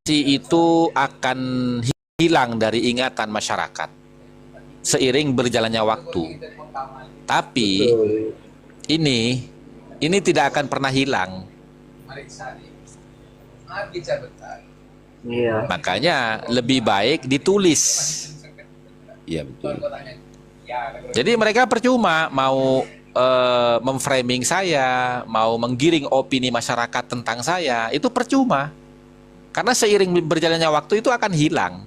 itu akan hilang dari ingatan masyarakat seiring berjalannya waktu. Tapi ini tidak akan pernah hilang. Iya. Makanya lebih baik ditulis. Iya betul. Jadi mereka percuma mau memframing saya, mau menggiring opini masyarakat tentang saya, itu percuma. Karena seiring berjalannya waktu itu akan hilang.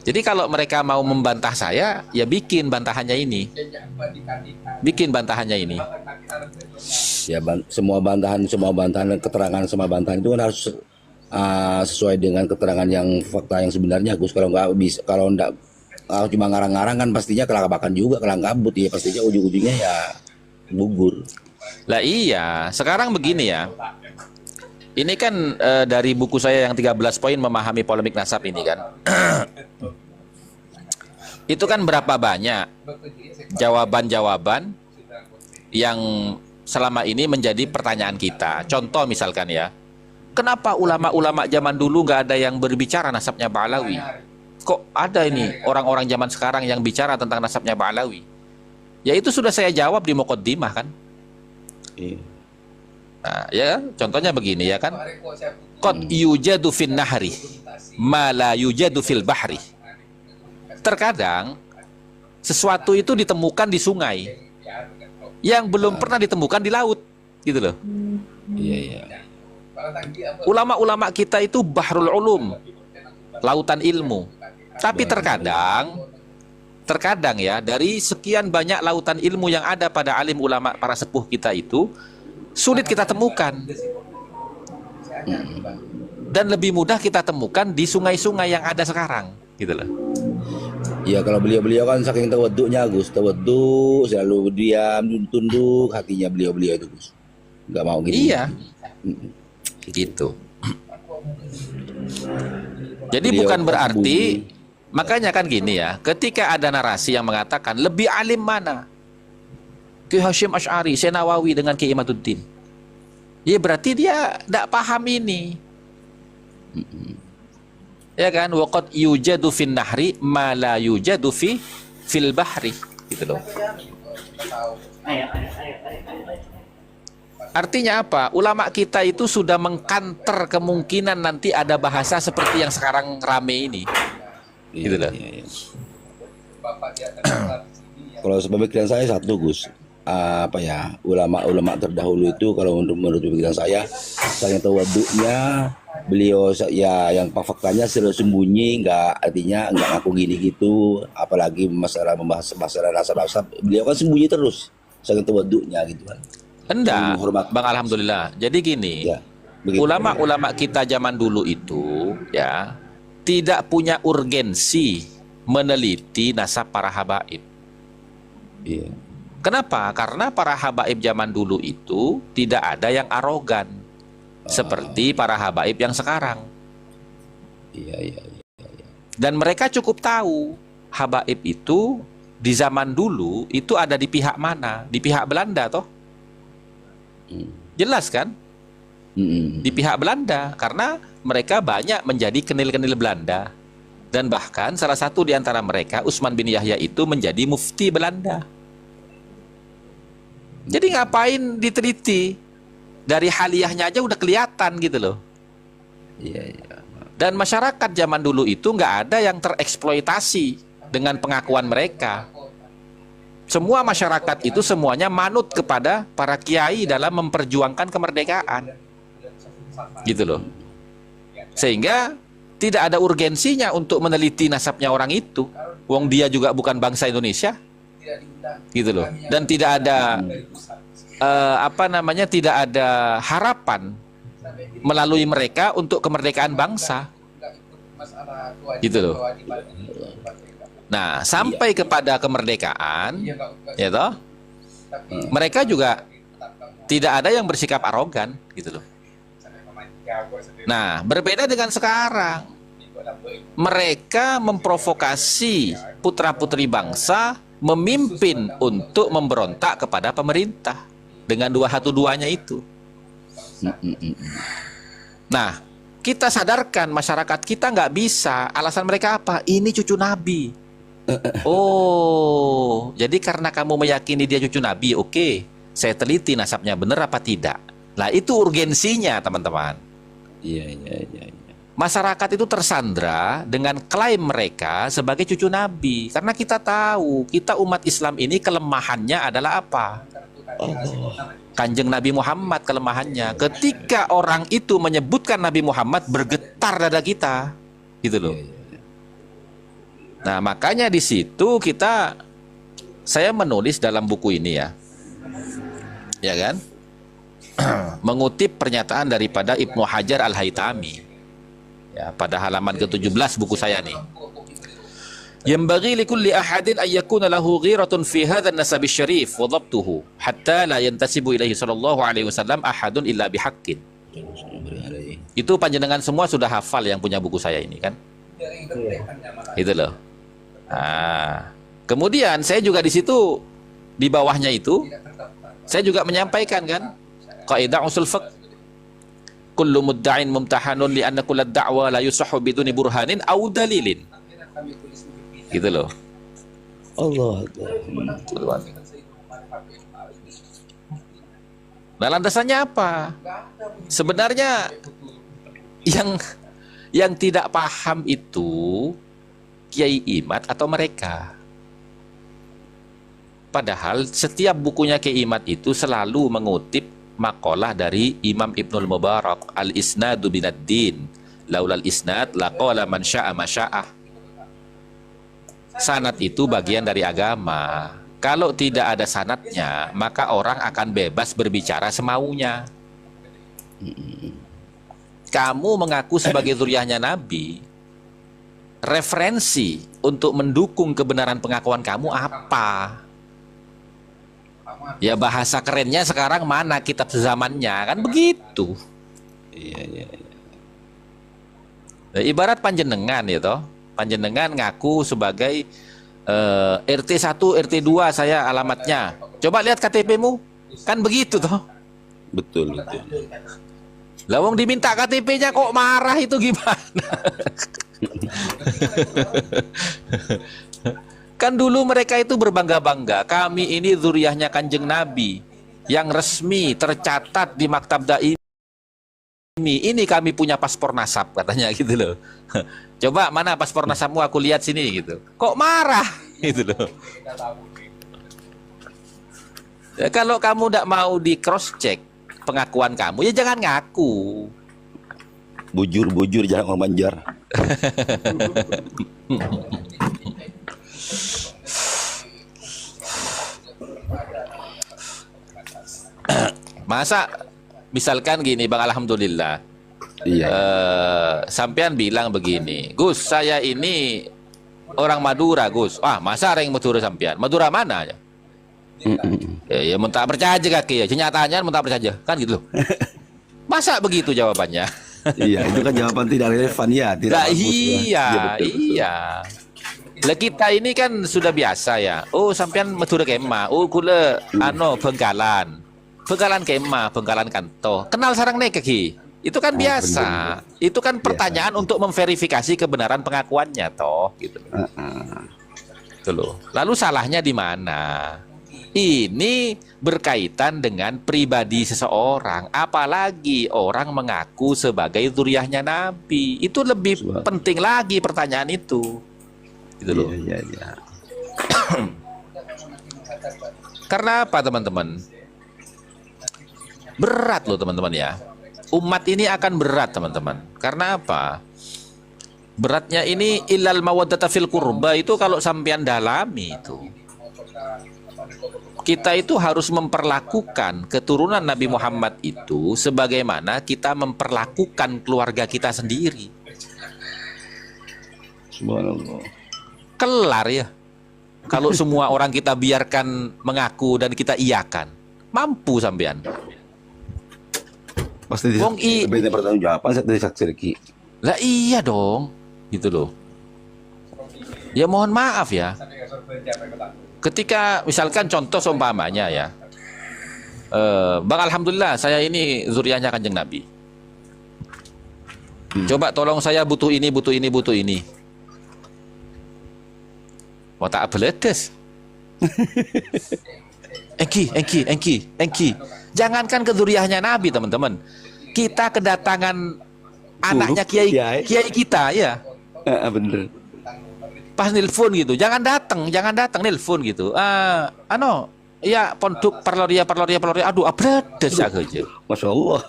Jadi kalau mereka mau membantah saya, ya bikin bantahannya ini. Bikin bantahannya ini. Ya semua bantahan, keterangan semua bantahan itu kan harus sesuai dengan keterangan yang fakta yang sebenarnya, Gus. Kalau nggak bisa, kalau cuma ngarang-ngarang kan pastinya kelakabakan juga, kelang kabut ya, pastinya ujung-ujungnya ya gugur. Lah iya, sekarang begini ya. Ini kan dari buku saya yang 13 poin memahami polemik nasab ini kan. Itu kan berapa banyak jawaban-jawaban yang selama ini menjadi pertanyaan kita. Contoh misalkan ya, kenapa ulama-ulama zaman dulu nggak ada yang berbicara nasabnya Ba'alawi? Kok ada ini orang-orang zaman sekarang yang bicara tentang nasabnya Ba'alawi? Ya itu sudah saya jawab di Muqaddimah kan. Nah, ya contohnya begini ya kan. Qad yujadu fin nahri ma la yujadu fil bahri. Terkadang sesuatu itu ditemukan di sungai yang belum pernah ditemukan di laut, gitu loh. Iya. Ulama-ulama kita itu bahrul ulum, lautan ilmu. Tapi terkadang ya, dari sekian banyak lautan ilmu yang ada pada alim ulama para sepuh kita itu sulit kita temukan. Dan lebih mudah kita temukan di sungai-sungai yang ada sekarang, gitu loh. Iya, kalau beliau-beliau kan saking tawaduknya, Gus, tawaduk, selalu diam, tunduk, hatinya beliau-beliau itu, Gus. Nggak mau gitu. Iya, gitu. Jadi Beliau bukan berarti, sembunyi. makanya kan gini ya, ketika ada narasi yang mengatakan lebih alim mana Ki Hasyim Asy'ari, Syekh Nawawi dengan Ki Imaduddin, ya berarti dia tidak paham ini. Ya kan, waqad yujadu fin nahri ma la yujadu fil bahri, gitu loh. Artinya apa? Ulama kita itu sudah mengkanter kemungkinan nanti ada bahasa seperti yang sekarang rame ini. Gitu loh. Iya. Kalau pemikiran saya satu, Gus, ulama terdahulu itu kalau menurut pemikiran saya tawaduknya, beliau ya yang faktanya selalu sembunyi, artinya nggak ngaku gini gitu, apalagi membahas masalah nasab, beliau kan sembunyi terus, sangat tawaduknya gitu kan. Enggak, Bang, alhamdulillah. Jadi gini, Ya, ulama-ulama kita zaman dulu itu ya tidak punya urgensi meneliti nasab para habaib. Iya. Kenapa? Karena para habaib zaman dulu itu tidak ada yang arogan seperti para habaib yang sekarang. Iya. Dan mereka cukup tahu habaib itu di zaman dulu itu ada di pihak mana? Di pihak Belanda toh? Jelas kan? Di pihak Belanda, karena mereka banyak menjadi kenil-kenil Belanda. Dan bahkan salah satu di antara mereka, Utsman bin Yahya, itu menjadi mufti Belanda. Jadi ngapain diteliti? Dari haliyahnya aja udah kelihatan gitu loh. Iya. Dan masyarakat zaman dulu itu nggak ada yang tereksploitasi dengan pengakuan mereka. Semua masyarakat itu semuanya manut kepada para kiai dalam memperjuangkan kemerdekaan. Gitu loh. Sehingga tidak ada urgensinya untuk meneliti nasabnya orang itu. Wong dia juga bukan bangsa Indonesia. Gitu loh. Dan tidak ada tidak ada harapan melalui mereka untuk kemerdekaan bangsa. Gitu loh. Nah, sampai kepada kemerdekaan, ya toh, mereka juga tidak ada yang bersikap arogan, gitu loh. Nah, berbeda dengan sekarang, mereka memprovokasi putra-putri bangsa memimpin untuk memberontak kepada pemerintah dengan 212-nya itu. Nah, Kita sadarkan masyarakat kita nggak bisa. Alasan mereka apa? Ini cucu Nabi. Oh, jadi karena kamu meyakini dia cucu Nabi, oke. Saya teliti nasabnya benar apa tidak. Nah, itu urgensinya, teman-teman. Iya. Masyarakat itu tersandra dengan klaim mereka sebagai cucu Nabi. Karena kita tahu, kita umat Islam ini kelemahannya adalah apa? Kanjeng Nabi Muhammad kelemahannya. Ketika orang itu menyebutkan Nabi Muhammad, bergetar dada kita. Gitu loh. Nah, makanya di situ saya menulis dalam buku ini ya. Ya kan? Mengutip pernyataan daripada Ibnu Hajar Al-Haytami. Ya, pada halaman ke-17 buku saya nih. Yambaghi likulli ahadin ay yakuna lahu ghiratun fi hadzal nasab syarif wa dhabtuhu hatta la yantasibu ilaihi sallallahu alaihi wasallam ahadun illa bihaqqin. Itu panjenengan semua sudah hafal yang punya buku saya ini kan? Itu loh. Nah, kemudian saya juga di situ di bawahnya itu saya juga menyampaikan kan kaidah usul fiqh kullu mudda'in mumtahanun li anna kullad da'wa la yusahhu biduni burhanin aw dalilin. Gitu loh. Allah. Nah, landasannya apa? Sebenarnya yang tidak paham itu Kiai Imad atau mereka. Padahal setiap bukunya Kiai Imad itu selalu mengutip makalah dari Imam Ibnul Mubarak, al-isnadu binad-din, laulal isnad laqala man sya'a ma sya'ah. Sanad itu bagian dari agama. Kalau tidak ada sanadnya, maka orang akan bebas berbicara semaunya. Kamu mengaku sebagai zuriyahnya Nabi, referensi untuk mendukung kebenaran pengakuan kamu apa? Ya bahasa kerennya sekarang mana kitab sezamannya, kan begitu. Iya. Nah, ibarat panjenengan ya toh. Panjenengan ngaku sebagai RT 1, RT 2 saya alamatnya. Coba lihat KTP-mu. Kan begitu toh. Betul. Lawang diminta KTP-nya kok marah itu gimana? Kan dulu mereka itu berbangga-bangga. Kami ini zuriyahnya Kanjeng Nabi yang resmi tercatat di Maktab Daimi. Ini kami punya paspor nasab katanya gitu loh. Coba mana paspor nasabmu aku lihat sini gitu. Kok marah gitu loh. Ya, kalau kamu tidak mau di cross check pengakuan kamu ya jangan ngaku. Bujur jangan memanjar. Masa misalkan gini Bang, alhamdulillah. Iya. Sampean bilang begini, Gus, saya ini orang Madura, Gus. Ah, masa orang Madura sampean? Madura mana ya? Ya mentah percaya aja kaki ya. Kenyataannya mentah percaya kan gitu loh. Masa begitu jawabannya? Iya, itu kan jawaban tidak relevan ya, tidak bagus, iya, betul. iya. Lah kita ini kan sudah biasa ya. Oh, sampean Madura kemah. Oh, kula Bengkalan. Bengkalan kemah, Bengkalan kanto. Kenal sarang nek ki. Itu kan biasa. Itu kan pertanyaan untuk memverifikasi kebenaran pengakuannya toh gitu. Itu loh. Lalu salahnya di mana? Ini berkaitan dengan pribadi seseorang, apalagi orang mengaku sebagai zuriyahnya Nabi. Itu lebih penting lagi pertanyaan itu. Gitu loh. Iya. Karena apa, teman-teman? Berat loh, teman-teman ya. Umat ini akan berat, teman-teman. Karena apa? Beratnya ini illal mawaddata fil qurba itu kalau sampean dalami itu. Kita itu harus memperlakukan keturunan Nabi Muhammad itu sebagaimana kita memperlakukan keluarga kita sendiri. Subhanallah. Kelar ya. Kalau semua orang kita biarkan mengaku dan kita iyakan, mampu sampean. Pasti beda pertanggungjawaban saya dari saksi Riki. Lah iya dong, gitu loh. Ya mohon maaf ya. Ketika misalkan contoh seumpamanya ya, Bang, alhamdulillah saya ini zuriyahnya Kanjeng Nabi. Coba tolong saya butuh ini, butuh ini, butuh ini. Wah tak beledes. Engki. Jangankan keduriahnya Nabi teman-teman. Kita kedatangan anaknya kiai kita ya. Bener. Pas nelfon gitu, jangan datang nelfon gitu. Ya pondok parloria. Aduh, abredes aja. Masya Allah.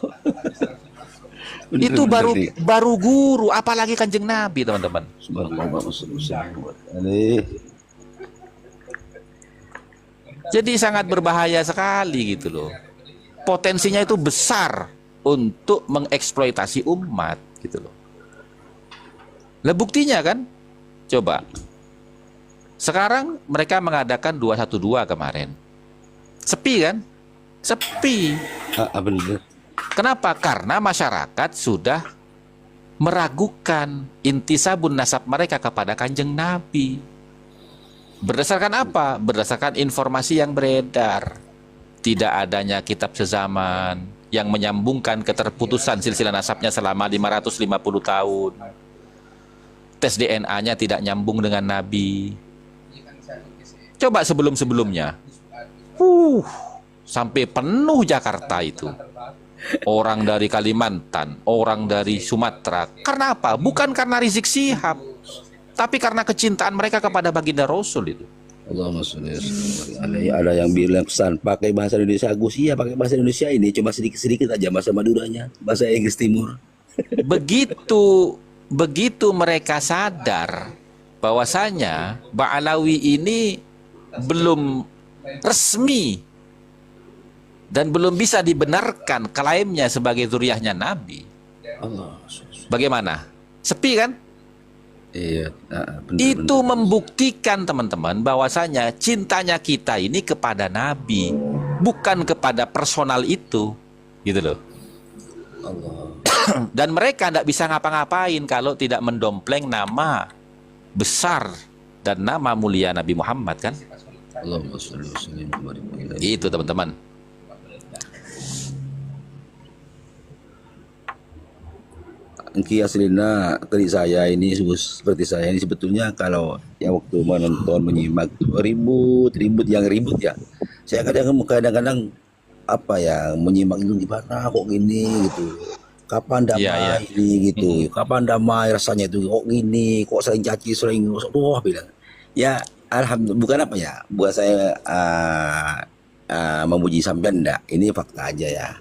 Bener, Itu bener, baru guru, apalagi Kanjeng Nabi teman-teman. Jadi sangat berbahaya sekali gitu loh. Potensinya itu besar untuk mengeksploitasi umat gitu loh. Lah buktinya kan, coba. Sekarang mereka mengadakan 212 kemarin. Sepi kan? Sepi. Bener. Kenapa? Karena masyarakat sudah meragukan intisabun nasab mereka kepada Kanjeng Nabi. Berdasarkan apa? Berdasarkan informasi yang beredar. Tidak adanya kitab sezaman yang menyambungkan keterputusan silsilah nasabnya selama 550 tahun. Tes DNA-nya tidak nyambung dengan Nabi. Coba sebelum-sebelumnya. Sampai penuh Jakarta itu. Orang dari Kalimantan, orang dari Sumatera. Karena apa? Bukan karena Rizik Syihab, tapi karena kecintaan mereka kepada baginda Rasul itu. Allahumma sholli ada yang bilang pesan pakai bahasa Indonesia Gus, iya pakai bahasa Indonesia ini cuma sedikit-sedikit aja bahasa Maduranya, bahasa Inggris Timur. Begitu mereka sadar bahwasanya Ba'alawi ini belum resmi dan belum bisa dibenarkan klaimnya sebagai zuriyahnya Nabi. Allah. Bagaimana? Sepi kan? Iya, Itu membuktikan teman-teman bahwasanya cintanya kita ini kepada Nabi, bukan kepada personal itu, gitu loh. Allah. Dan mereka tidak bisa ngapa-ngapain kalau tidak mendompleng nama besar dan nama mulia Nabi Muhammad kan? Allahumma sholli wa sallim wa barik alaihi. Itu teman-teman. Engki aslina tadi saya ini seperti saya ini sebetulnya kalau yang waktu menonton menyimak ribut ya. Saya kadang-kadang apa ya menyimak itu gimana kok gini gitu. Kapan damai ini gitu. Kapan damai rasanya itu kok gini, kok sering caci sering bilang. Ya alhamdulillah bukan apa ya. Buat saya memuji sampean enggak. Ini fakta aja ya.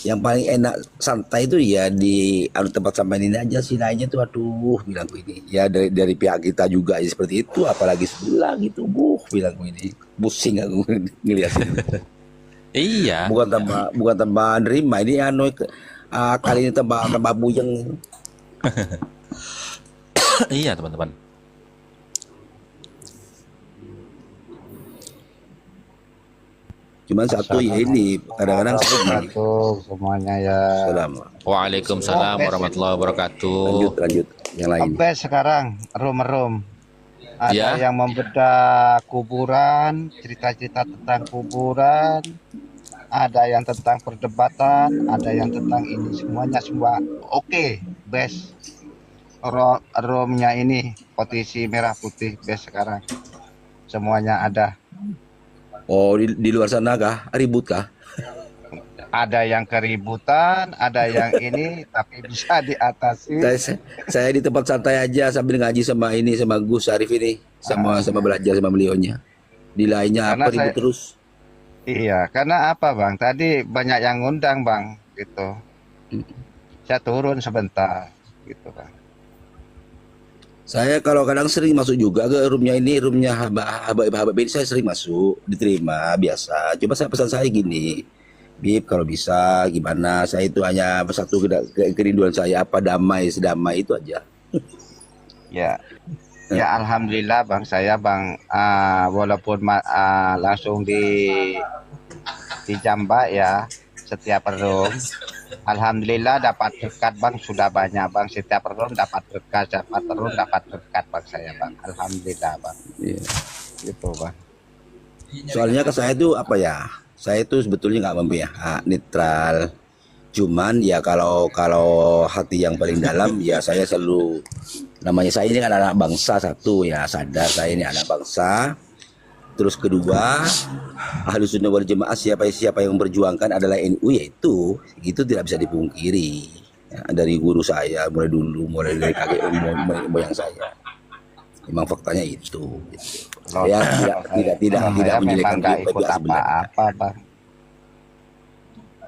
Yang paling enak santai itu ya di tempat sampai ini aja sih, lainnya tuh aduh bilang ini ya dari pihak kita juga ya seperti itu, apalagi sebelah gitu bilang ini pusing aku ngeliatin. Iya. bukan tambah nerima ini kali ini tambah buyeng. Iya teman-teman. Cuman satu ya ini kadang-kadang semuanya ya. Waalaikumsalam warahmatullahi wabarakatuh. Lanjut yang lain. Sampai sekarang rum ada Ya. yang membedah kuburan, cerita-cerita tentang kuburan, ada yang tentang perdebatan, ada yang tentang ini, semuanya semua oke, best. Rumnya ini posisi merah putih best sekarang, semuanya ada. Oh di luar sana kah ribut kah? Ada yang keributan, ada yang ini, tapi bisa diatasi. Saya di tempat santai aja sambil ngaji sama Gus Arif ini, sama belajar sama beliaunya. Di lainnya Karena apa ribut terus? Iya, karena apa Bang? Tadi banyak yang ngundang Bang, gitu. Saya turun sebentar, gitu Bang. Saya kalau kadang sering masuk juga ke rumnya Habib ini, saya sering masuk, diterima biasa. Coba saya pesan saya gini, Bib kalau bisa gimana, saya itu hanya satu kerinduan saya apa sedamai itu aja. Ya, ya alhamdulillah Bang, saya Bang, walaupun langsung di Jambak ya, setiap room. Alhamdulillah dapat berkat Bang, sudah banyak Bang, setiap room dapat berkat Bang saya Bang. Alhamdulillah Bang. Iya. Gitu Bang. Soalnya ke saya itu apa ya? Saya itu sebetulnya nggak memihak, netral. Cuman ya kalau hati yang paling dalam ya saya selalu, namanya saya ini kan anak bangsa, satu ya sadar saya ini anak bangsa. Terus kedua, Ahlus Sunnah wal Jamaah siapa yang memperjuangkan adalah NU, yaitu itu tidak bisa dipungkiri. Ya, dari guru saya mulai dari kakek moyang saya. Memang faktanya itu. Saya tidak Saya memang menjelekan nggak beliau ikut sebenarnya. apa-apa, Bang.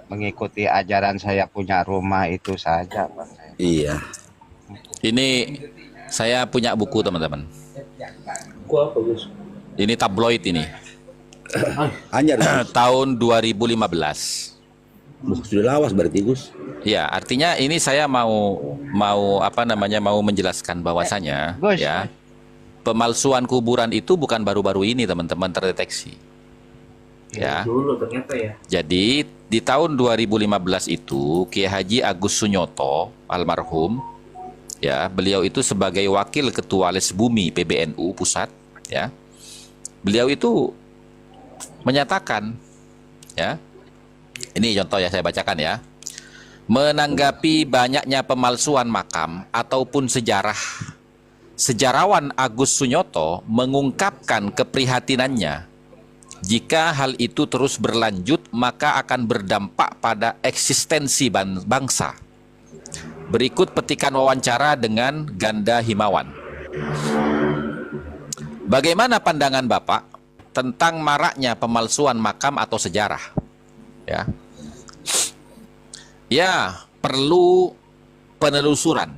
Mengikuti ajaran saya punya rumah itu saja, Bang. Iya. Ini saya punya buku teman-teman. Ini tabloid ini. Hanya Tahun 2015. sudah lawas berarti Gus. Ya, artinya ini saya mau menjelaskan bahwasanya Gus. ya, pemalsuan kuburan itu bukan baru-baru ini teman-teman terdeteksi. Ya. Dulu ternyata ya. Jadi di tahun 2015 itu Kiai Haji Agus Sunyoto almarhum, ya, beliau itu sebagai wakil ketua Les Bumi PBNU pusat, ya. Beliau itu menyatakan, ya. Ini contoh ya, saya bacakan ya. Menanggapi banyaknya pemalsuan makam ataupun sejarah, sejarawan Agus Sunyoto mengungkapkan keprihatinannya. Jika hal itu terus berlanjut, maka akan berdampak pada eksistensi bangsa. Berikut petikan wawancara dengan Ganda Himawan. Bagaimana pandangan Bapak tentang maraknya pemalsuan makam atau sejarah? Ya, perlu penelusuran.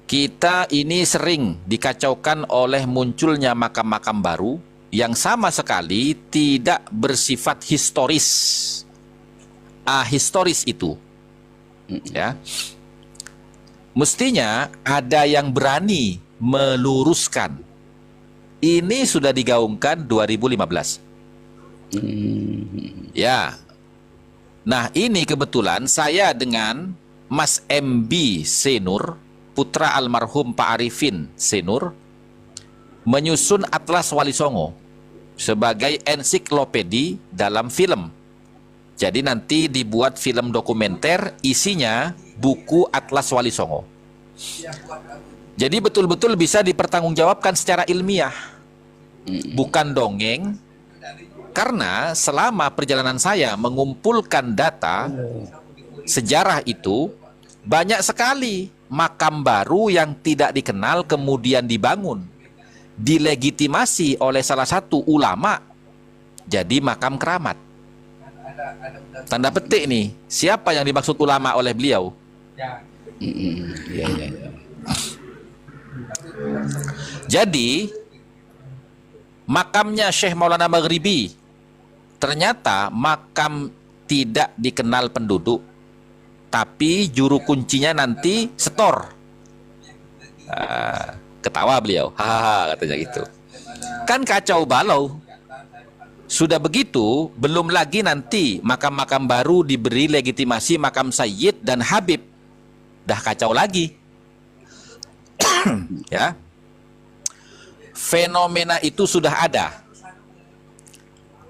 Kita ini sering dikacaukan oleh munculnya makam-makam baru yang sama sekali tidak bersifat historis. Ahistoris itu. Ya. Mestinya ada yang berani meluruskan. Ini sudah digaungkan 2015. Ya. Nah, ini kebetulan saya dengan Mas MB Senur, putra almarhum Pak Arifin Senur, menyusun Atlas Wali Songo sebagai ensiklopedi dalam film. Jadi nanti dibuat film dokumenter, isinya buku Atlas Wali Songo. Jadi betul-betul bisa dipertanggungjawabkan secara ilmiah, bukan dongeng. Karena selama perjalanan saya mengumpulkan data sejarah itu, banyak sekali makam baru yang tidak dikenal kemudian dibangun, dilegitimasi oleh salah satu ulama jadi makam keramat. Tanda petik nih, siapa yang dimaksud ulama oleh beliau? Iya. Jadi makamnya Syekh Maulana Maghribi ternyata makam tidak dikenal penduduk, tapi juru kuncinya nanti setor. Ketawa beliau, hahaha, katanya gitu. Kan kacau balau. Sudah begitu, belum lagi nanti makam-makam baru diberi legitimasi makam Sayyid dan Habib. Dah kacau lagi. Ya. Fenomena itu sudah ada.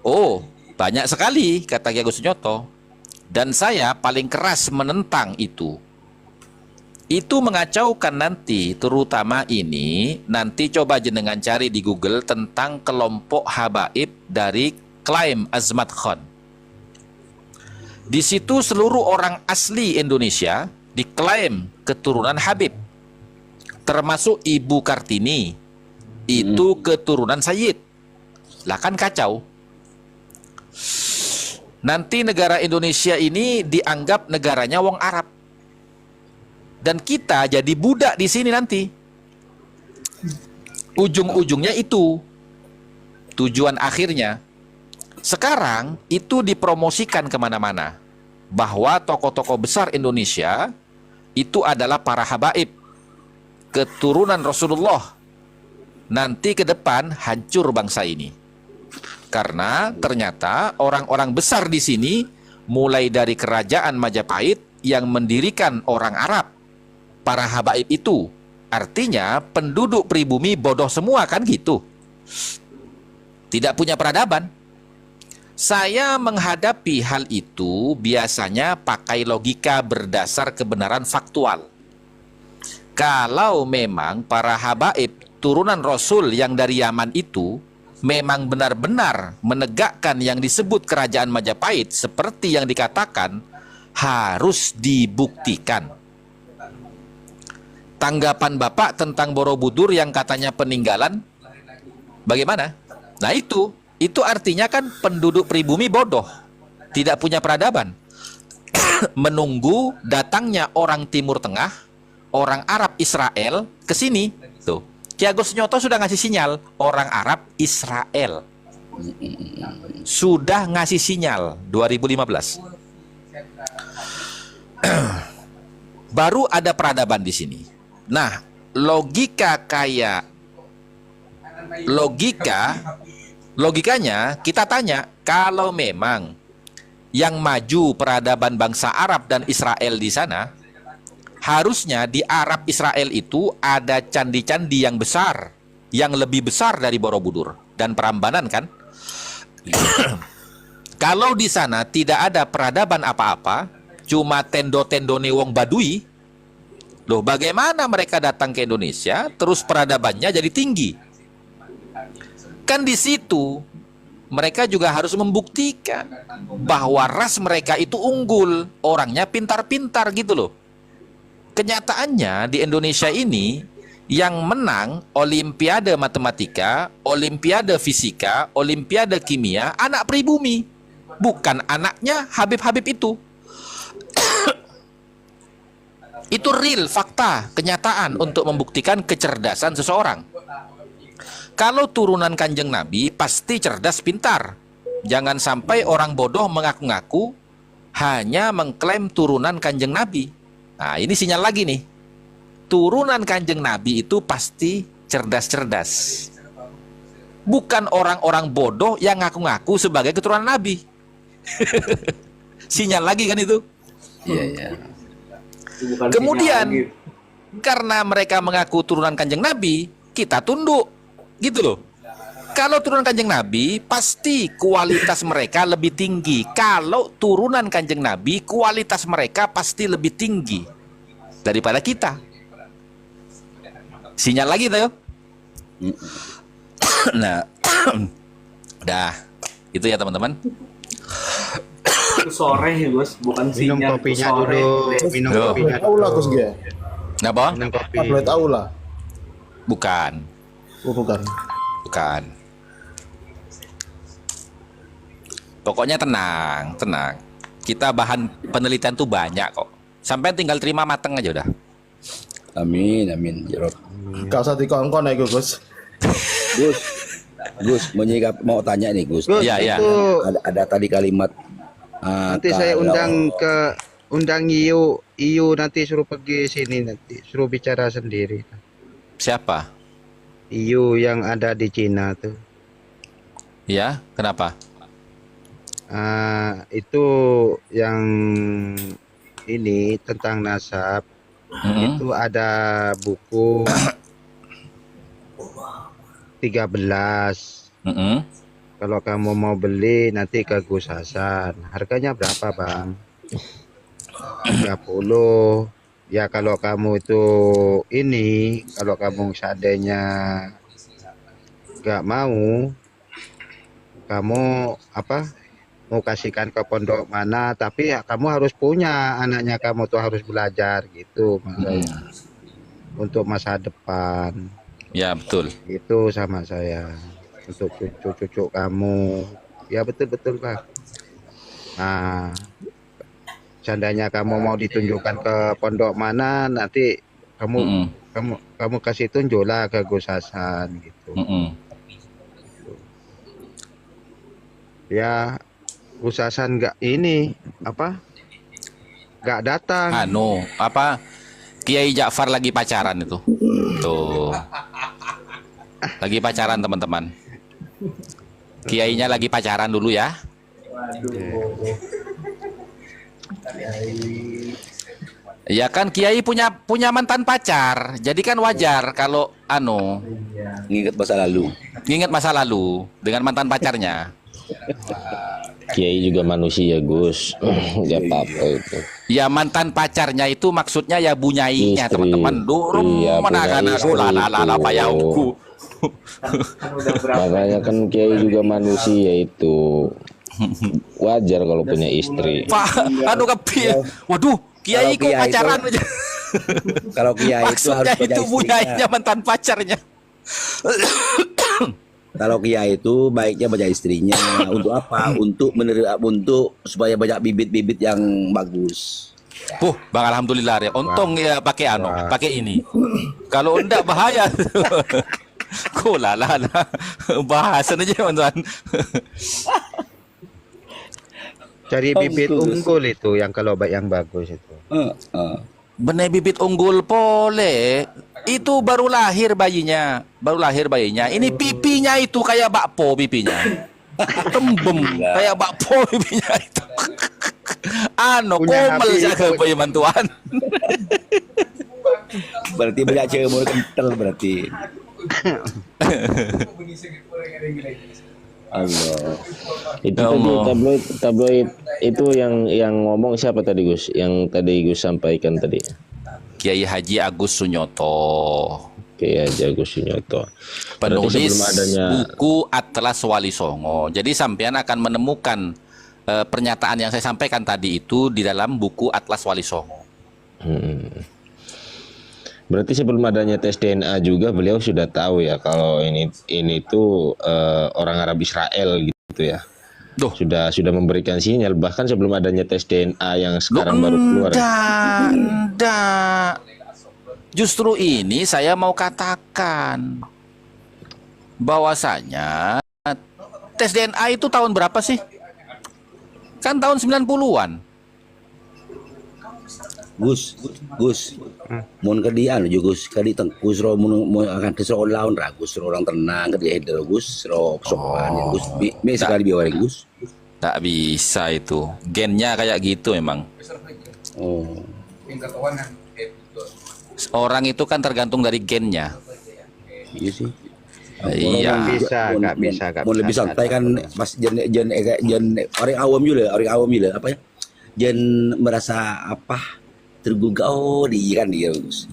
Oh, banyak sekali, kata Kiai Agus Sunyoto. Dan saya paling keras menentang itu. Itu mengacaukan nanti, terutama ini, nanti coba jenengan cari di Google tentang kelompok habaib dari klaim Azmat Khan. Di situ seluruh orang asli Indonesia diklaim keturunan Habib. Termasuk Ibu Kartini, itu keturunan Sayyid. Lah kan kacau. Nanti negara Indonesia ini dianggap negaranya wong Arab. Dan kita jadi budak di sini nanti. Ujung-ujungnya itu tujuan akhirnya. Sekarang itu dipromosikan kemana-mana bahwa tokoh-tokoh besar Indonesia itu adalah para habaib, keturunan Rasulullah. Nanti ke depan hancur bangsa ini. Karena ternyata orang-orang besar di sini mulai dari kerajaan Majapahit yang mendirikan orang Arab, para habaib itu. Artinya penduduk pribumi bodoh semua kan gitu. Tidak punya peradaban. Saya menghadapi hal itu biasanya pakai logika berdasar kebenaran faktual. Kalau memang para habaib turunan Rasul yang dari Yaman itu memang benar-benar menegakkan yang disebut kerajaan Majapahit seperti yang dikatakan, harus dibuktikan. Tanggapan Bapak tentang Borobudur yang katanya peninggalan, bagaimana? Nah itu artinya kan penduduk pribumi bodoh, tidak punya peradaban. Menunggu datangnya orang Timur Tengah, orang Arab Israel ke sini. Tuh, Ki Agus Nyoto sudah ngasih sinyal, orang Arab Israel sudah ngasih sinyal 2015. Baru ada peradaban di sini. Nah, logikanya kita tanya, kalau memang yang maju peradaban bangsa Arab dan Israel di sana, harusnya di Arab Israel itu ada candi-candi yang besar, yang lebih besar dari Borobudur dan Prambanan kan? Kalau di sana tidak ada peradaban apa-apa, cuma tendo-tendo wong Badui, loh bagaimana mereka datang ke Indonesia terus peradabannya jadi tinggi? Kan di situ mereka juga harus membuktikan bahwa ras mereka itu unggul, orangnya pintar-pintar gitu loh. Kenyataannya di Indonesia ini yang menang Olimpiade Matematika, Olimpiade Fisika, Olimpiade Kimia anak pribumi, bukan anaknya Habib-Habib itu. Itu real, fakta, kenyataan untuk membuktikan kecerdasan seseorang. Kalau turunan Kanjeng Nabi pasti cerdas pintar. Jangan sampai orang bodoh mengaku-ngaku hanya mengklaim turunan Kanjeng Nabi. Nah, ini sinyal lagi nih. Turunan Kanjeng Nabi itu pasti cerdas-cerdas. Bukan orang-orang bodoh yang ngaku-ngaku sebagai keturunan Nabi. Sinyal lagi kan itu? Iya, iya. Kemudian karena mereka mengaku turunan Kanjeng Nabi, kita tunduk, gitu loh. Kalau turunan Kanjeng Nabi, pasti kualitas mereka lebih tinggi. Kalau turunan Kanjeng Nabi, kualitas mereka pasti lebih tinggi daripada kita. Sinyal lagi tuh. Nah, dah, itu ya teman-teman. Sore ya Gus, bukan Minum siang. kopinya Sore. dulu, minum Loh. kopinya Aula dulu. Gus Gia. Kenapa? Minum kopi. Tablet Aula. Bukan, Oh, bukan. bukan. Pokoknya tenang, tenang. Kita bahan penelitian tuh banyak kok. Sampai tinggal terima mateng aja udah. Amin, amin. Ya Rob. Gak usah dikongkon ya Gus. Gus, mau tanya nih Gus. Gus, Iya, iya. itu Ada tadi kalimat. nanti saya undang Iu nanti suruh pergi sini, nanti suruh bicara sendiri. Siapa? Iu yang ada di Cina tuh. Ya, kenapa? Itu yang ini tentang nasab. Mm-mm. Itu ada buku 13. Mm-mm. Kalau kamu mau beli nanti ke Gus Hasan. Harganya berapa, Bang? 30. Ya kalau kamu itu kalau kamu seandainya nggak mau, kamu mau kasihkan ke pondok mana, tapi ya kamu harus punya, anaknya kamu tuh harus belajar gitu, maksudnya. Untuk masa depan. Ya, betul. Itu sama saya. Untuk cucu-cucu kamu. Ya betul-betul, Pak. Nah, seandainya kamu mau ditunjukkan ke pondok mana, nanti kamu Mm-mm. kamu kasih tunjuklah ke Gus Hasan gitu. Mm-mm. Ya Gus Hasan nggak nggak datang. Kiai Ja'far lagi pacaran itu. Tuh. Lagi pacaran, teman-teman. Kiainya lagi pacaran dulu ya. Ya kan Kiai punya mantan pacar. Jadi kan wajar kalau Nginget masa lalu. nginget masa lalu dengan mantan pacarnya. Kiai juga manusia Gus. Gak apa-apa itu. Ya mantan pacarnya itu maksudnya ya bunyainya Istri. teman-teman. Durung Iya, mana punya istri apa ya itu. Makanya kan Kiai juga manusia itu. Wajar kalau punya istri. Pak, anu kepi. Waduh, Kiai Kalau kok Kiai pacaran itu- aja. Kalau kiai itu harus Maksudnya punya itu istrinya. bunyainya mantan pacarnya. Kalau kiai itu baiknya banyak istrinya. Untuk apa? Untuk untuk supaya banyak bibit-bibit yang bagus. Bang alhamdulillah ya. Untung ya pakai pakai ini. Kalau enggak bahaya. Kok lala bahasan aja teman-teman. Cari bibit unggul itu yang kalau yang bagus itu. Benih bibit unggul pole. Itu baru lahir bayinya. Ini pipinya itu kayak bakpo pipinya. Tembem kayak bakpo pipinya itu. Punya Komel hati jaga itu. bayi mantuan. Berarti banyak cewek mau kental berarti. Allah. Itu Ya tadi Allah. tabloid itu yang ngomong siapa tadi Gus? Yang tadi Gus sampaikan tadi. Kiai Haji Agus Sunyoto, Kiai Haji Agus Sunyoto. Berarti penulis sebelum adanya buku Atlas Wali Songo. Jadi sampean akan menemukan pernyataan yang saya sampaikan tadi itu di dalam buku Atlas Wali Songo. Berarti sebelum adanya tes DNA juga beliau sudah tahu ya kalau ini tuh orang Arab Israel gitu ya. Duh. Sudah memberikan sinyal bahkan sebelum adanya tes DNA yang sekarang baru keluar. Enggak. Justru ini saya mau katakan bahwasanya tes DNA itu tahun berapa sih? Kan tahun 90-an. Gus, mun ke dia anu Gus, kali tengkus ro mun akan kesro lawan ra Gus, ro orang tenang ke dia itu Gus, ro sopan Gus. Mi sekali biar Gus. Tak bisa itu. Gennya kayak gitu memang. Oh. Orang itu kan tergantung dari gennya. Iya sih. Iya. Nggak bisa. Mau lebih santai kan pas jen orang awam juga apa ya? Jen merasa apa? Tergugah kan dia Gus.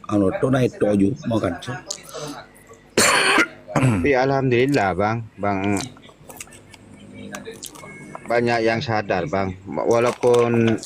Anu to naik to aja mau kan. Tapi alhamdulillah bang banyak yang sadar bang, walaupun